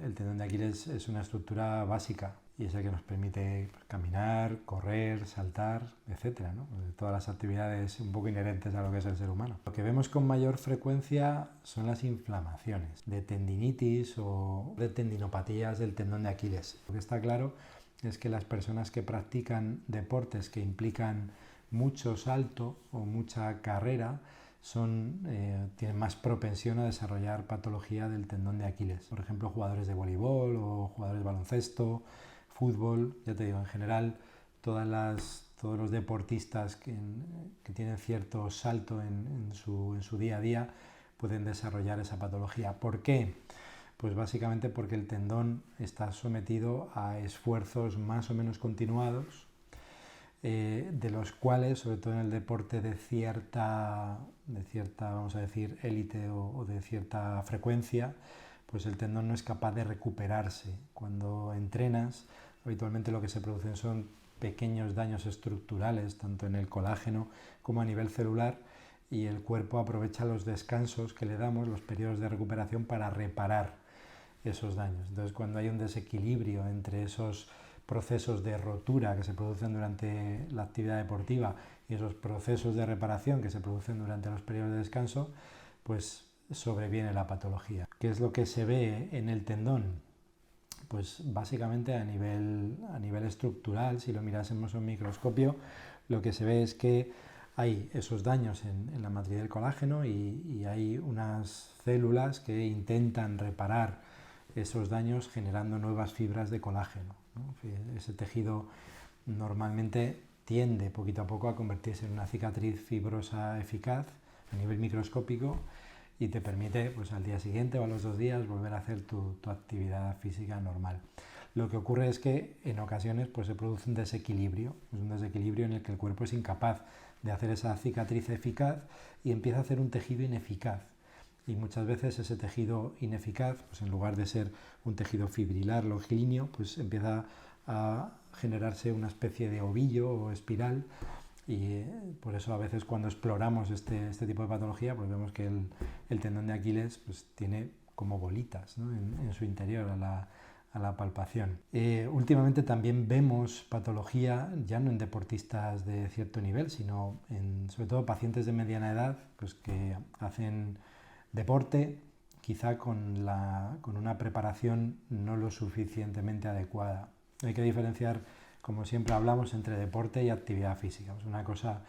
el tendón de Aquiles es una estructura básica y es el que nos permite caminar, correr, saltar, etcétera, ¿no? Todas las actividades un poco inherentes a lo que es el ser humano. Lo que vemos con mayor frecuencia son las inflamaciones de tendinitis o de tendinopatías del tendón de Aquiles. Lo que está claro es que las personas que practican deportes que implican mucho salto o mucha carrera tienen más propensión a desarrollar patología del tendón de Aquiles. Por ejemplo, jugadores de voleibol o jugadores de baloncesto, fútbol, ya te digo, en general todos los deportistas que tienen cierto salto en su día a día pueden desarrollar esa patología. ¿Por qué? Pues básicamente porque el tendón está sometido a esfuerzos más o menos continuados, de los cuales, sobre todo en el deporte de cierta vamos a decir, élite o de cierta frecuencia, pues el tendón no es capaz de recuperarse. Cuando entrenas, habitualmente lo que se producen son pequeños daños estructurales, tanto en el colágeno como a nivel celular, y el cuerpo aprovecha los descansos que le damos, los periodos de recuperación, para reparar esos daños. Entonces, cuando hay un desequilibrio entre esos procesos de rotura que se producen durante la actividad deportiva y esos procesos de reparación que se producen durante los periodos de descanso, pues sobreviene la patología. ¿Qué es lo que se ve en el tendón? Pues básicamente a nivel estructural, si lo mirásemos en un microscopio, lo que se ve es que hay esos daños en la matriz del colágeno y hay unas células que intentan reparar esos daños generando nuevas fibras de colágeno, ¿no? Ese tejido normalmente tiende poquito a poco a convertirse en una cicatriz fibrosa eficaz a nivel microscópico y te permite, pues, al día siguiente o a los 2 días volver a hacer tu actividad física normal. Lo que ocurre es que en ocasiones pues, se produce un desequilibrio en el que el cuerpo es incapaz de hacer esa cicatriz eficaz y empieza a hacer un tejido ineficaz. Y muchas veces ese tejido ineficaz, pues en lugar de ser un tejido fibrilar longilíneo, pues empieza a generarse una especie de ovillo o espiral, y por eso a veces cuando exploramos este tipo de patología, pues vemos que el tendón de Aquiles pues tiene como bolitas, ¿no? en su interior a la palpación. Últimamente también vemos patología ya no en deportistas de cierto nivel, sino sobre todo pacientes de mediana edad, pues que hacen deporte quizá con una preparación no lo suficientemente adecuada. Hay que diferenciar, como siempre hablamos, entre deporte y actividad física. Pues una cosa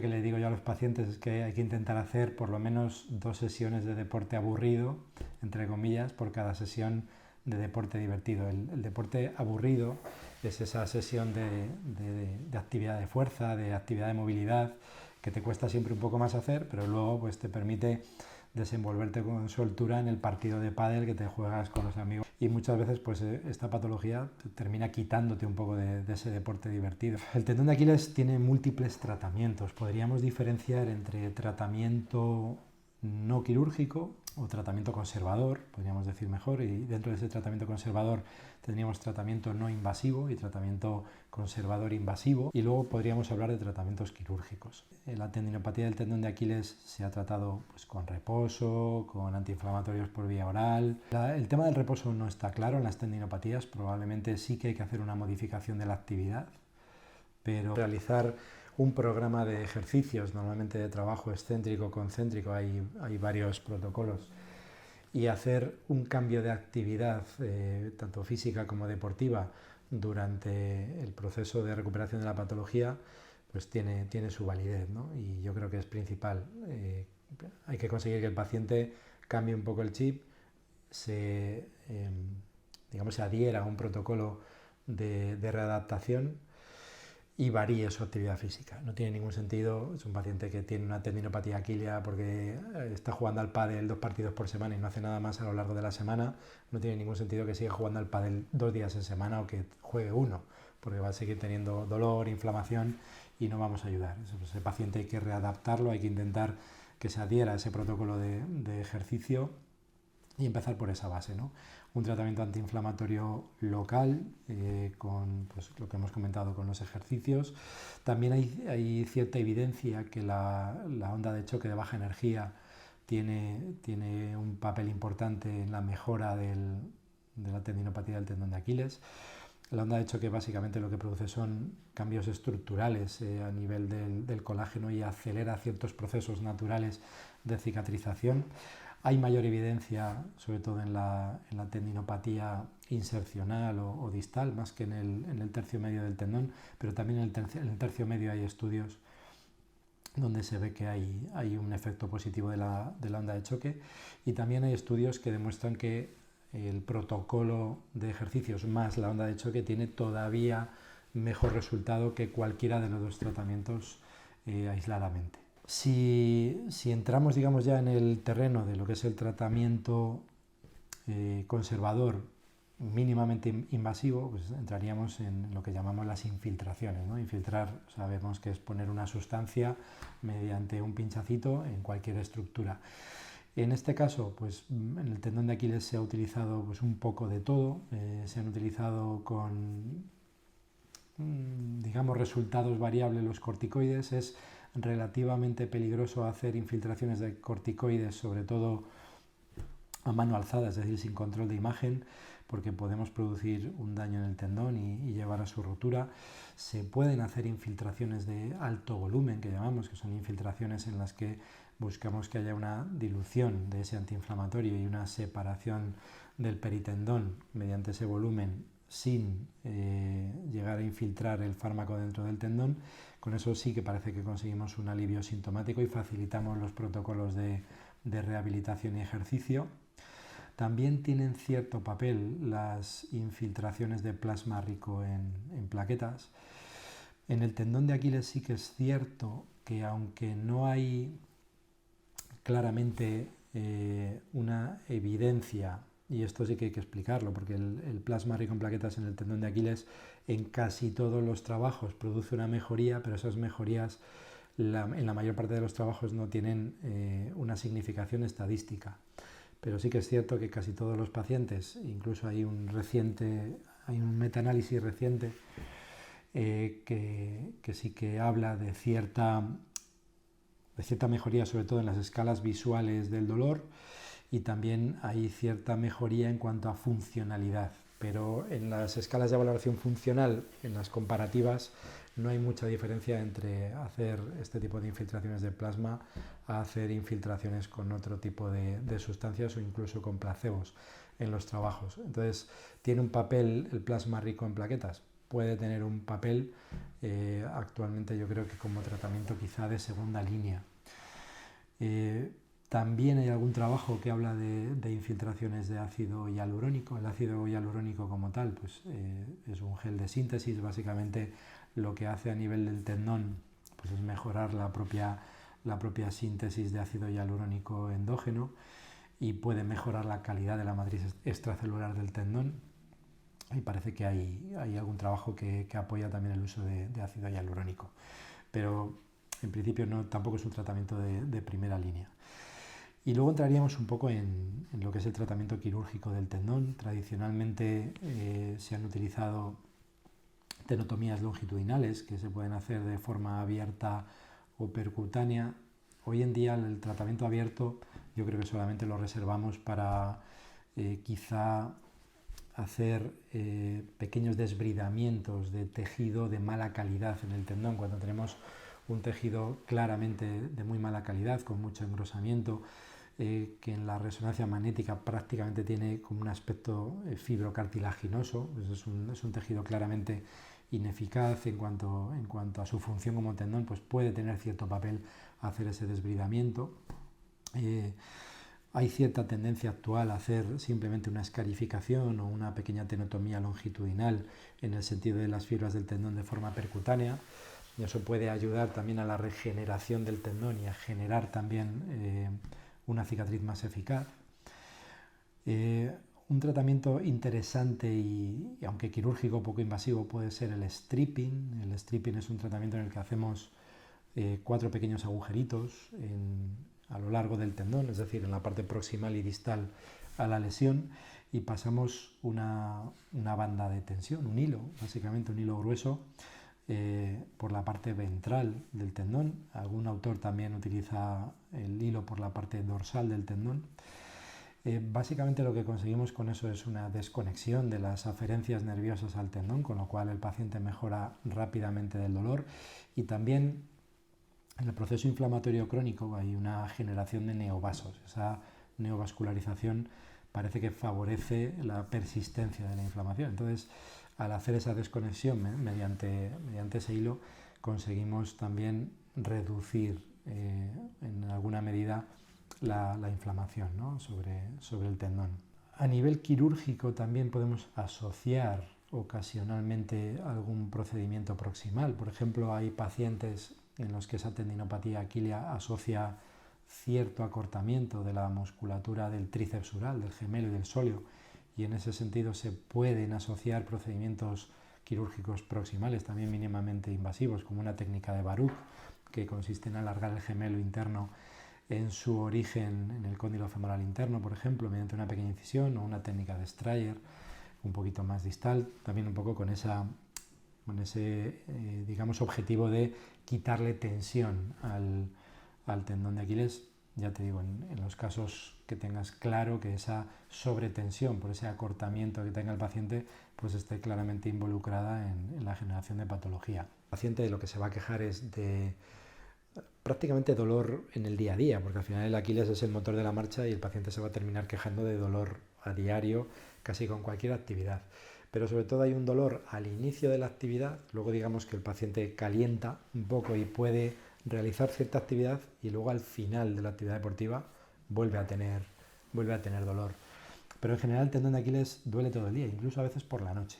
que le digo yo a los pacientes es que hay que intentar hacer por lo menos 2 sesiones de deporte aburrido, entre comillas, por cada sesión de deporte divertido. El deporte aburrido es esa sesión de actividad de fuerza, de actividad de movilidad, que te cuesta siempre un poco más hacer, pero luego pues te permite desenvolverte con soltura en el partido de pádel que te juegas con los amigos. Y muchas veces pues esta patología termina quitándote un poco de ese deporte divertido. El tendón de Aquiles tiene múltiples tratamientos. Podríamos diferenciar entre tratamiento no quirúrgico o tratamiento conservador, podríamos decir mejor, y dentro de ese tratamiento conservador tendríamos tratamiento no invasivo y tratamiento conservador invasivo, y luego podríamos hablar de tratamientos quirúrgicos. La tendinopatía del tendón de Aquiles se ha tratado pues, con reposo, con antiinflamatorios por vía oral. El tema del reposo no está claro en las tendinopatías, probablemente sí que hay que hacer una modificación de la actividad, pero realizar un programa de ejercicios, normalmente de trabajo excéntrico, concéntrico, hay varios protocolos, y hacer un cambio de actividad, tanto física como deportiva, durante el proceso de recuperación de la patología, pues tiene su validez, ¿no? Y yo creo que es principal. Hay que conseguir que el paciente cambie un poco el chip, se adhiera a un protocolo de readaptación y varíe su actividad física. No tiene ningún sentido, es un paciente que tiene una tendinopatía aquilea porque está jugando al pádel 2 partidos por semana y no hace nada más a lo largo de la semana, no tiene ningún sentido que siga jugando al pádel 2 días en semana o que juegue 1, porque va a seguir teniendo dolor, inflamación y no vamos a ayudar. Ese paciente hay que readaptarlo, hay que intentar que se adhiera a ese protocolo de ejercicio y empezar por esa base, ¿no? Un tratamiento antiinflamatorio local, con pues, lo que hemos comentado con los ejercicios. También hay cierta evidencia que la onda de choque de baja energía tiene un papel importante en la mejora de la tendinopatía del tendón de Aquiles. La onda de choque básicamente lo que produce son cambios estructurales a nivel del colágeno y acelera ciertos procesos naturales de cicatrización. Hay mayor evidencia, sobre todo en la tendinopatía insercional o distal, más que en el tercio medio del tendón, pero también en el tercio medio hay estudios donde se ve que hay un efecto positivo de la onda de choque, y también hay estudios que demuestran que el protocolo de ejercicios más la onda de choque tiene todavía mejor resultado que cualquiera de los dos tratamientos aisladamente. Si entramos, digamos, ya en el terreno de lo que es el tratamiento conservador mínimamente invasivo, pues entraríamos en lo que llamamos las infiltraciones, ¿no? Infiltrar, sabemos que es poner una sustancia mediante un pinchacito en cualquier estructura. En este caso, pues en el tendón de Aquiles se ha utilizado pues un poco de todo, se han utilizado con, digamos, resultados variables los corticoides. Es relativamente peligroso hacer infiltraciones de corticoides, sobre todo a mano alzada, es decir, sin control de imagen, porque podemos producir un daño en el tendón y llevar a su rotura. Se pueden hacer infiltraciones de alto volumen, que llamamos, que son infiltraciones en las que buscamos que haya una dilución de ese antiinflamatorio y una separación del peritendón mediante ese volumen sin llegar a infiltrar el fármaco dentro del tendón. Con eso sí que parece que conseguimos un alivio sintomático y facilitamos los protocolos de rehabilitación y ejercicio. También tienen cierto papel las infiltraciones de plasma rico en plaquetas. En el tendón de Aquiles sí que es cierto que, aunque no hay claramente una evidencia, y esto sí que hay que explicarlo, porque el plasma rico en plaquetas en el tendón de Aquiles en casi todos los trabajos produce una mejoría, pero esas mejorías en la mayor parte de los trabajos no tienen una significación estadística. Pero sí que es cierto que casi todos los pacientes, incluso hay un metaanálisis reciente que sí que habla de cierta mejoría, sobre todo en las escalas visuales del dolor, y también hay cierta mejoría en cuanto a funcionalidad. Pero en las escalas de valoración funcional, en las comparativas, no hay mucha diferencia entre hacer este tipo de infiltraciones de plasma a hacer infiltraciones con otro tipo de sustancias o incluso con placebos en los trabajos. Entonces, ¿tiene un papel el plasma rico en plaquetas? Puede tener un papel, actualmente yo creo que como tratamiento quizá de segunda línea. También hay algún trabajo que habla de infiltraciones de ácido hialurónico. El ácido hialurónico como tal pues, es un gel de síntesis. Básicamente lo que hace a nivel del tendón pues, es mejorar la propia síntesis de ácido hialurónico endógeno y puede mejorar la calidad de la matriz extracelular del tendón. Y parece que hay algún trabajo que apoya también el uso de ácido hialurónico. Pero en principio tampoco es un tratamiento de primera línea. Y luego entraríamos un poco en lo que es el tratamiento quirúrgico del tendón. Tradicionalmente se han utilizado tenotomías longitudinales que se pueden hacer de forma abierta o percutánea. Hoy en día el tratamiento abierto yo creo que solamente lo reservamos para quizá hacer pequeños desbridamientos de tejido de mala calidad en el tendón, cuando tenemos un tejido claramente de muy mala calidad, con mucho engrosamiento, que en la resonancia magnética prácticamente tiene como un aspecto fibrocartilaginoso. Pues es un tejido claramente ineficaz en cuanto a su función como tendón, pues puede tener cierto papel hacer ese desbridamiento. Hay cierta tendencia actual a hacer simplemente una escarificación o una pequeña tenotomía longitudinal en el sentido de las fibras del tendón de forma percutánea. Y eso puede ayudar también a la regeneración del tendón y a generar también una cicatriz más eficaz. Un tratamiento interesante y aunque quirúrgico poco invasivo puede ser el stripping. El stripping es un tratamiento en el que hacemos 4 pequeños agujeritos a lo largo del tendón, es decir, en la parte proximal y distal a la lesión, y pasamos una banda de tensión, un hilo, básicamente un hilo grueso, por la parte ventral del tendón. Algún autor también utiliza el hilo por la parte dorsal del tendón. Básicamente lo que conseguimos con eso es una desconexión de las aferencias nerviosas al tendón, con lo cual el paciente mejora rápidamente del dolor, y también en el proceso inflamatorio crónico hay una generación de neovasos. Esa neovascularización parece que favorece la persistencia de la inflamación. Entonces, al hacer esa desconexión mediante ese hilo, conseguimos también reducir en alguna medida la inflamación, ¿no?, sobre el tendón. A nivel quirúrgico también podemos asociar ocasionalmente algún procedimiento proximal. Por ejemplo, hay pacientes en los que esa tendinopatía aquilea asocia cierto acortamiento de la musculatura del tríceps ural, del gemelo y del sóleo, y en ese sentido se pueden asociar procedimientos quirúrgicos proximales, también mínimamente invasivos, como una técnica de Baruch, que consiste en alargar el gemelo interno en su origen en el cóndilo femoral interno, por ejemplo, mediante una pequeña incisión, o una técnica de Strayer, un poquito más distal, también un poco con ese digamos, objetivo de quitarle tensión al tendón de Aquiles. Ya te digo, en los casos que tengas claro que esa sobretensión por ese acortamiento que tenga el paciente pues esté claramente involucrada en la generación de patología. El paciente de lo que se va a quejar es de prácticamente dolor en el día a día, porque al final el Aquiles es el motor de la marcha y el paciente se va a terminar quejando de dolor a diario, casi con cualquier actividad. Pero sobre todo hay un dolor al inicio de la actividad, luego digamos que el paciente calienta un poco y puede realizar cierta actividad, y luego al final de la actividad deportiva vuelve a tener dolor. Pero en general el tendón de Aquiles duele todo el día, incluso a veces por la noche.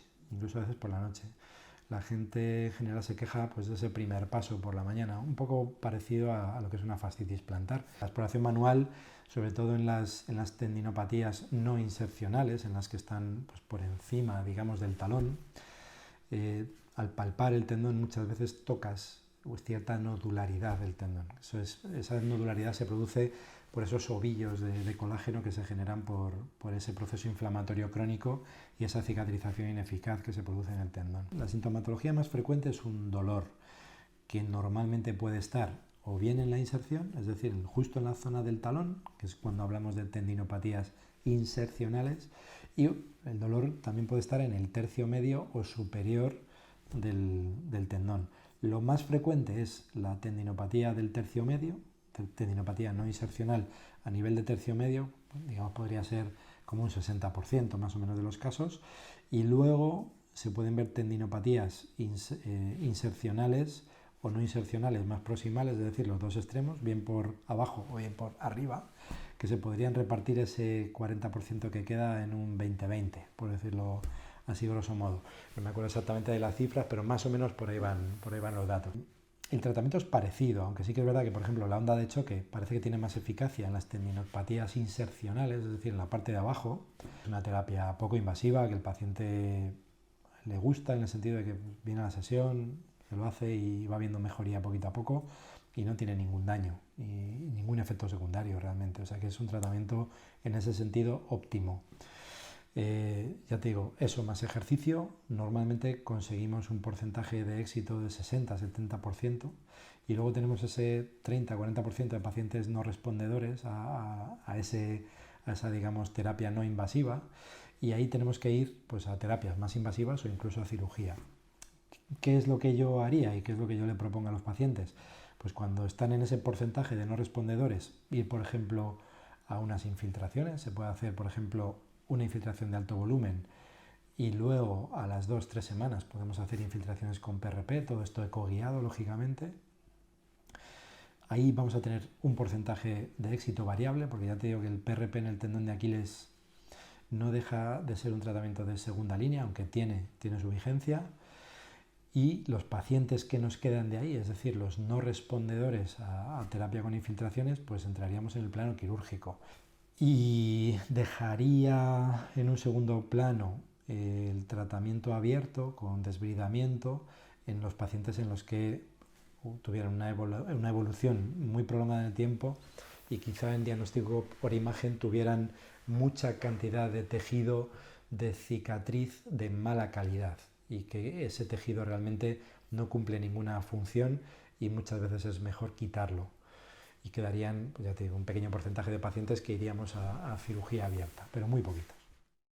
La gente en general se queja pues, de ese primer paso por la mañana, un poco parecido a lo que es una fascitis plantar. La exploración manual, sobre todo en las tendinopatías no insercionales, en las que están pues, por encima, digamos, del talón, al palpar el tendón muchas veces tocas cierta nodularidad del tendón. Esa nodularidad se produce por esos ovillos de colágeno que se generan por ese proceso inflamatorio crónico y esa cicatrización ineficaz que se produce en el tendón. La sintomatología más frecuente es un dolor que normalmente puede estar o bien en la inserción, es decir, justo en la zona del talón, que es cuando hablamos de tendinopatías insercionales, y el dolor también puede estar en el tercio medio o superior del tendón. Lo más frecuente es la tendinopatía del tercio medio, tendinopatía no insercional a nivel de tercio medio, digamos podría ser como un 60% más o menos de los casos, y luego se pueden ver tendinopatías insercionales o no insercionales más proximales, es decir, los dos extremos, bien por abajo o bien por arriba, que se podrían repartir ese 40% que queda en un 20-20, por decirlo así grosso modo. No me acuerdo exactamente de las cifras, pero más o menos por ahí van los datos. El tratamiento es parecido, aunque sí que es verdad que, por ejemplo, la onda de choque parece que tiene más eficacia en las tendinopatías insercionales, es decir, en la parte de abajo. Es una terapia poco invasiva, que el paciente le gusta en el sentido de que viene a la sesión, se lo hace y va viendo mejoría poquito a poco y no tiene ningún daño y ningún efecto secundario realmente. O sea que es un tratamiento en ese sentido óptimo. Ya te digo, eso más ejercicio, normalmente conseguimos un porcentaje de éxito de 60-70%, y luego tenemos ese 30-40% de pacientes no respondedores a esa, digamos, terapia no invasiva, y ahí tenemos que ir pues, a terapias más invasivas o incluso a cirugía. ¿Qué es lo que yo haría y qué es lo que yo le propongo a los pacientes? Pues cuando están en ese porcentaje de no respondedores, ir, por ejemplo, a unas infiltraciones. Se puede hacer, por ejemplo, una infiltración de alto volumen y luego a las 2-3 semanas podemos hacer infiltraciones con PRP, todo esto ecoguiado lógicamente. Ahí vamos a tener un porcentaje de éxito variable, porque ya te digo que el PRP en el tendón de Aquiles no deja de ser un tratamiento de segunda línea, aunque tiene su vigencia. Y los pacientes que nos quedan de ahí, es decir, los no respondedores a terapia con infiltraciones, pues entraríamos en el plano quirúrgico. Y dejaría en un segundo plano el tratamiento abierto con desbridamiento en los pacientes en los que tuvieran una evolución muy prolongada en el tiempo y quizá en diagnóstico por imagen tuvieran mucha cantidad de tejido de cicatriz de mala calidad y que ese tejido realmente no cumple ninguna función y muchas veces es mejor quitarlo. Y quedarían, pues ya te digo, un pequeño porcentaje de pacientes que iríamos a cirugía abierta, pero muy poquitos.